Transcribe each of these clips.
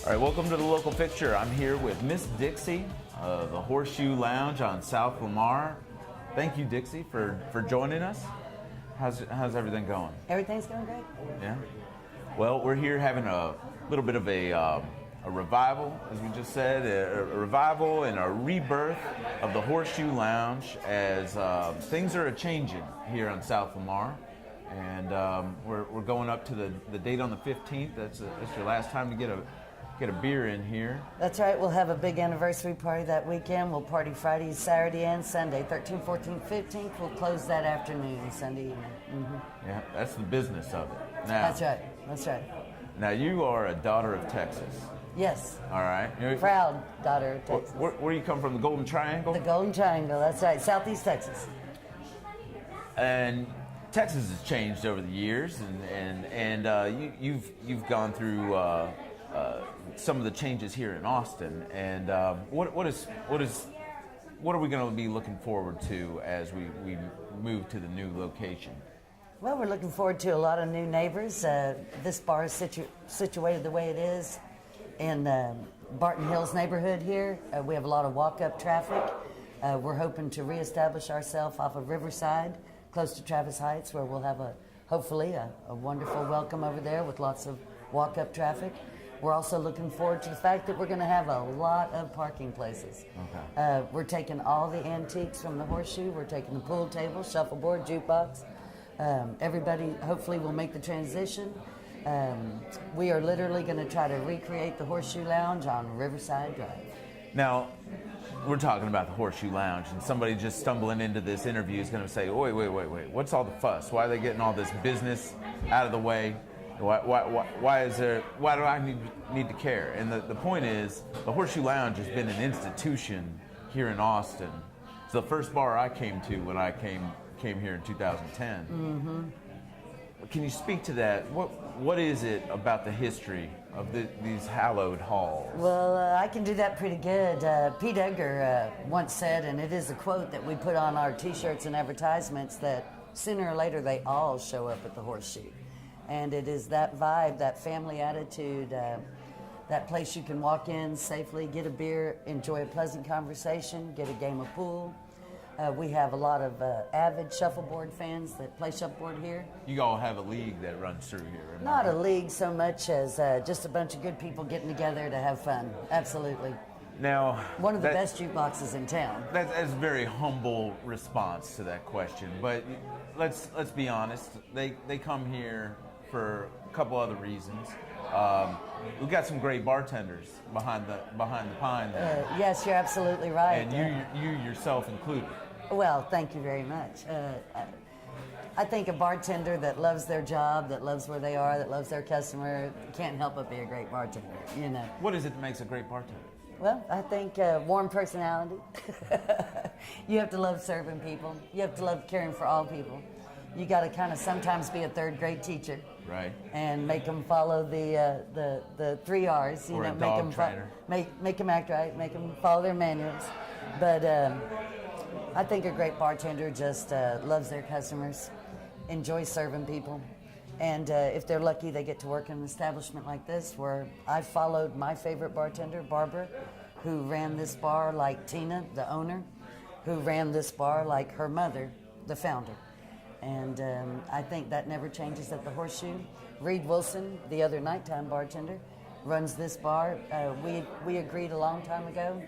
All right, welcome to the local fixture. I'm here with Miss Dixie of the Horseshoe Lounge on South Lamar. Thank you, Dixie, for joining us. How's everything going? Everything's going great. Yeah. Well, we're here having a little bit of a revival, as we just said, a revival and a rebirth of the Horseshoe Lounge as things are changing here on South Lamar. And we're going up to the date on the 15th. That's your last time to get a beer in here. That's right. We'll have a big anniversary party that weekend. We'll party Friday, Saturday, and Sunday. 13th, 14th, 15th. We'll close that afternoon, Sunday evening. Mm-hmm. Yeah, that's the business of it. Now, That's right. Now, you are a daughter of Texas. Yes. All right. Proud daughter of Texas. Where do you come from? The Golden Triangle? The Golden Triangle. That's right. Southeast Texas. And Texas has changed over the years, and you've gone through some of the changes here in Austin. And what are we going to be looking forward to as we move to the new location? Well, we're looking forward to a lot of new neighbors. This bar is situated the way it is in Barton Hills neighborhood here. We have a lot of walk-up traffic. We're hoping to reestablish ourselves off of Riverside, close to Travis Heights, where we'll have hopefully a wonderful welcome over there with lots of walk-up traffic. We're also looking forward to the fact that we're going to have a lot of parking places. Okay. We're taking all the antiques from the Horseshoe. We're taking the pool table, shuffleboard, jukebox. Everybody hopefully will make the transition. We are literally going to try to recreate the Horseshoe Lounge on Riverside Drive. Now, we're talking about the Horseshoe Lounge, and somebody just stumbling into this interview is going to say, wait, what's all the fuss? Why are they getting all this business out of the way? Why do I need to care? And the point is, the Horseshoe Lounge has been an institution here in Austin. It's the first bar I came to when I came here in 2010. Mm-hmm. Can you speak to that? What is it about the history of these hallowed halls? Well, I can do that pretty good. Pete Edgar once said, and it is a quote that we put on our T-shirts and advertisements, that sooner or later they all show up at the Horseshoe. And it is that vibe, that family attitude, that place you can walk in safely, get a beer, enjoy a pleasant conversation, get a game of pool. We have a lot of avid shuffleboard fans that play shuffleboard here. You all have a league that runs through here. Remember? Not a league so much as just a bunch of good people getting together to have fun. Absolutely. Now, one of the best jukeboxes in town. That's a very humble response to that question, but let's be honest. They come here for a couple other reasons. We've got some great bartenders behind the pine there. Yes, you're absolutely right. And you yourself included. Well, thank you very much. I think a bartender that loves their job, that loves where they are, that loves their customer, can't help but be a great bartender, you know. What is it that makes a great bartender? Well, I think warm personality. You have to love serving people. You have to love caring for all people. You got to kind of sometimes be a third grade teacher. Right. And make them follow the 3 R's. You know, make them trainer. Make them act right. Make them follow their manuals. But I think a great bartender just loves their customers, enjoys serving people, and if they're lucky, they get to work in an establishment like this, where I followed my favorite bartender, Barbara, who ran this bar like Tina, the owner, who ran this bar like her mother, the founder. And I think that never changes at the Horseshoe. Reed Wilson, the other nighttime bartender, runs this bar. We agreed a long time ago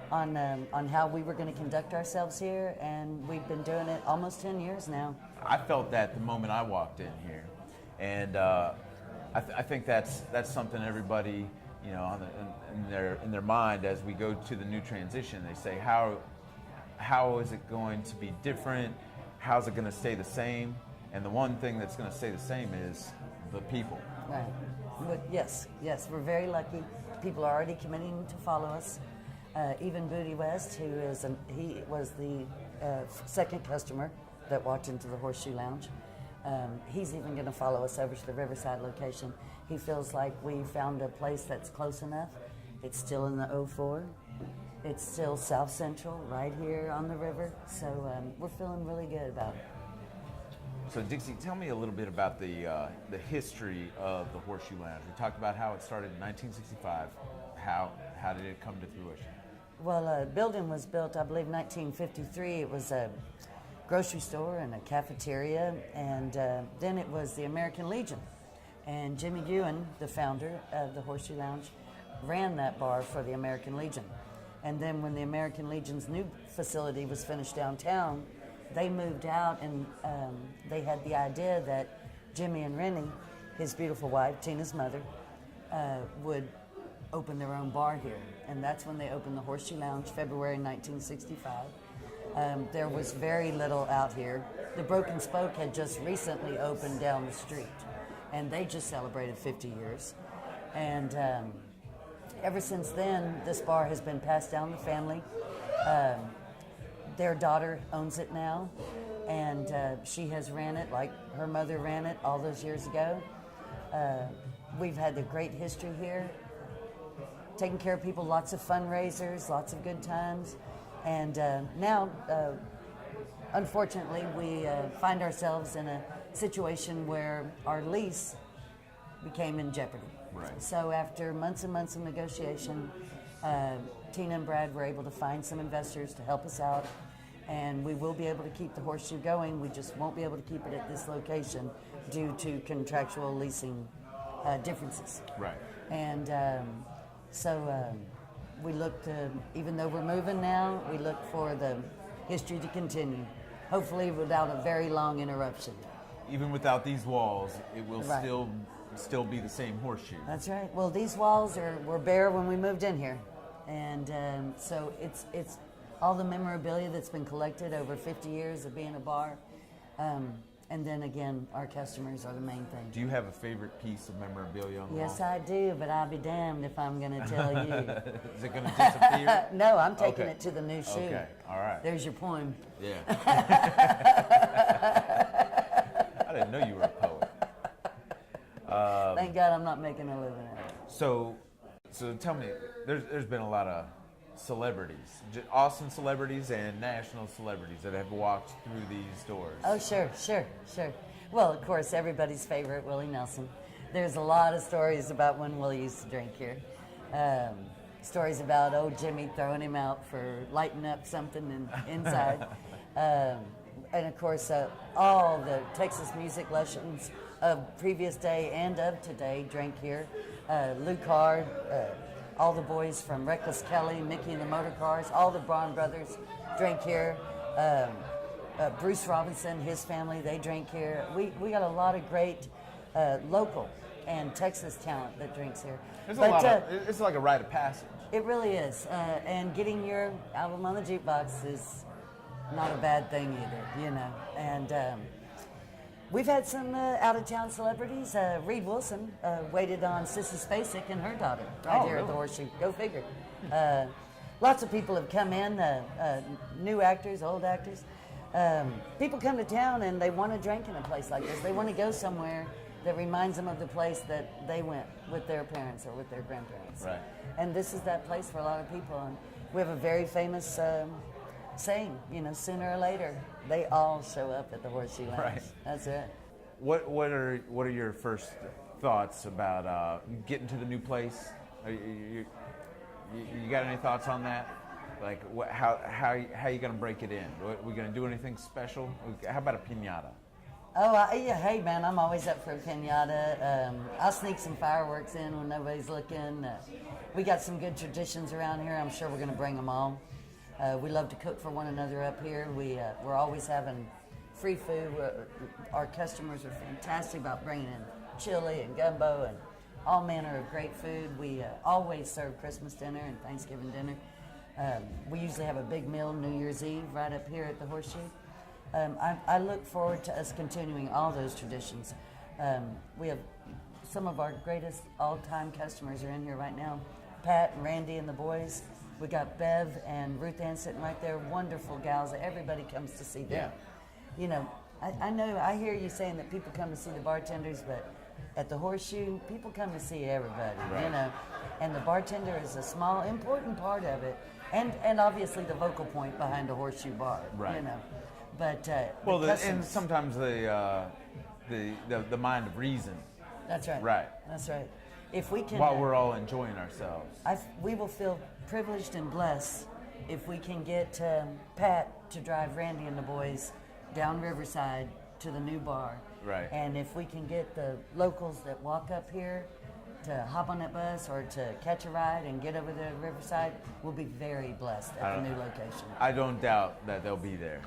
on how we were going to conduct ourselves here, and we've been doing it almost 10 years now. I felt that the moment I walked in here, and I think that's something everybody, you know, in their mind as we go to the new transition. They say, how is it going to be different? How's it going to stay the same? And the one thing that's going to stay the same is the people. Right. But yes, we're very lucky. People are already committing to follow us. Even Booty West, he was the second customer that walked into the Horseshoe Lounge. He's even going to follow us over to the Riverside location. He feels like we found a place that's close enough. It's still in the 04. It's still South Central, right here on the river. So we're feeling really good about it. So Dixie, tell me a little bit about the history of the Horseshoe Lounge. We talked about how it started in 1965. How did it come to fruition? Well, the building was built, I believe, 1953. It was a grocery store and a cafeteria, and then it was the American Legion. And Jimmy Ewan, the founder of the Horseshoe Lounge, ran that bar for the American Legion. And then when the American Legion's new facility was finished downtown, they moved out, and they had the idea that Jimmy and Rennie, his beautiful wife, Tina's mother, would open their own bar here. And that's when they opened the Horseshoe Lounge, February 1965. There was very little out here. The Broken Spoke had just recently opened down the street, and they just celebrated 50 years. And ever since then, this bar has been passed down the family. Their daughter owns it now, and she has ran it like her mother ran it all those years ago. We've had a great history here, taking care of people, lots of fundraisers, lots of good times. And now, unfortunately, we find ourselves in a situation where our lease became in jeopardy. Right. So after months and months of negotiation, Tina and Brad were able to find some investors to help us out, and we will be able to keep the Horseshoe going. We just won't be able to keep it at this location due to contractual leasing differences. Right. And so we look to, even though we're moving now, we look for the history to continue, hopefully without a very long interruption. Even without these walls, it will Right. still be the same Horseshoe. That's right. Well, these walls were bare when we moved in here, and so it's all the memorabilia that's been collected over 50 years of being a bar, and then again, our customers are the main thing. Do you have a favorite piece of memorabilia on the Yes, wall? I do, but I'll be damned if I'm going to tell you. Is it going to disappear? No, I'm taking Okay. it to the new shoe. Okay, all right. There's your poem. Yeah. I didn't know you were a poet. Thank God I'm not making a living at it. So tell me, there's been a lot of celebrities, Austin celebrities and national celebrities that have walked through these doors. Oh, sure. Well, of course, everybody's favorite, Willie Nelson. There's a lot of stories about when Willie used to drink here. Stories about old Jimmy throwing him out for lighting up something inside. And of course, all the Texas music legends of previous day and of today drank here. Lou Card, all the boys from Reckless Kelly, Mickey and the Motor Cars, all the Braun brothers drank here. Bruce Robinson, his family, they drank here. We got a lot of great local and Texas talent that drinks here. It's like a rite of passage. It really is. And getting your album on the jukebox is not a bad thing either, you know. And we've had some out-of-town celebrities. Reed Wilson waited on Sissy Spacek and her daughter here at the Horseshoe. Go figure. Lots of people have come in, new actors, old actors. People come to town and they want to drink in a place like this. They want to go somewhere that reminds them of the place that they went with their parents or with their grandparents. Right. And this is that place for a lot of people. And we have a very famous saying, you know, sooner or later, they all show up at the Horseshoe Lounge. Right. That's it. What are your first thoughts about getting to the new place? You got any thoughts on that? Like how you gonna break it in? Are we gonna do anything special? How about a piñata? Oh, yeah, hey man, I'm always up for a piñata. I'll sneak some fireworks in when nobody's looking. We got some good traditions around here. I'm sure we're gonna bring them all. We love to cook for one another up here. We're always having free food. Our customers are fantastic about bringing in chili and gumbo and all manner of great food. We always serve Christmas dinner and Thanksgiving dinner. We usually have a big meal New Year's Eve right up here at the Horseshoe. I look forward to us continuing all those traditions. We have some of our greatest all-time customers are in here right now. Pat and Randy and the boys. We got Bev and Ruth Ann sitting right there. Wonderful gals. Everybody comes to see them. You know, I hear you saying that people come to see the bartenders, but at the Horseshoe, people come to see everybody, right. You know. And the bartender is a small, important part of it. And obviously the vocal point behind the Horseshoe bar, right. You know. But Well, and customs- sometimes the mind of reason. that's right. Right. That's right. If we can, While we're all enjoying ourselves. we will feel privileged and blessed if we can get Pat to drive Randy and the boys down Riverside to the new bar. Right. And if we can get the locals that walk up here to hop on that bus or to catch a ride and get over to Riverside, we'll be very blessed at the new location. I don't doubt that they'll be there.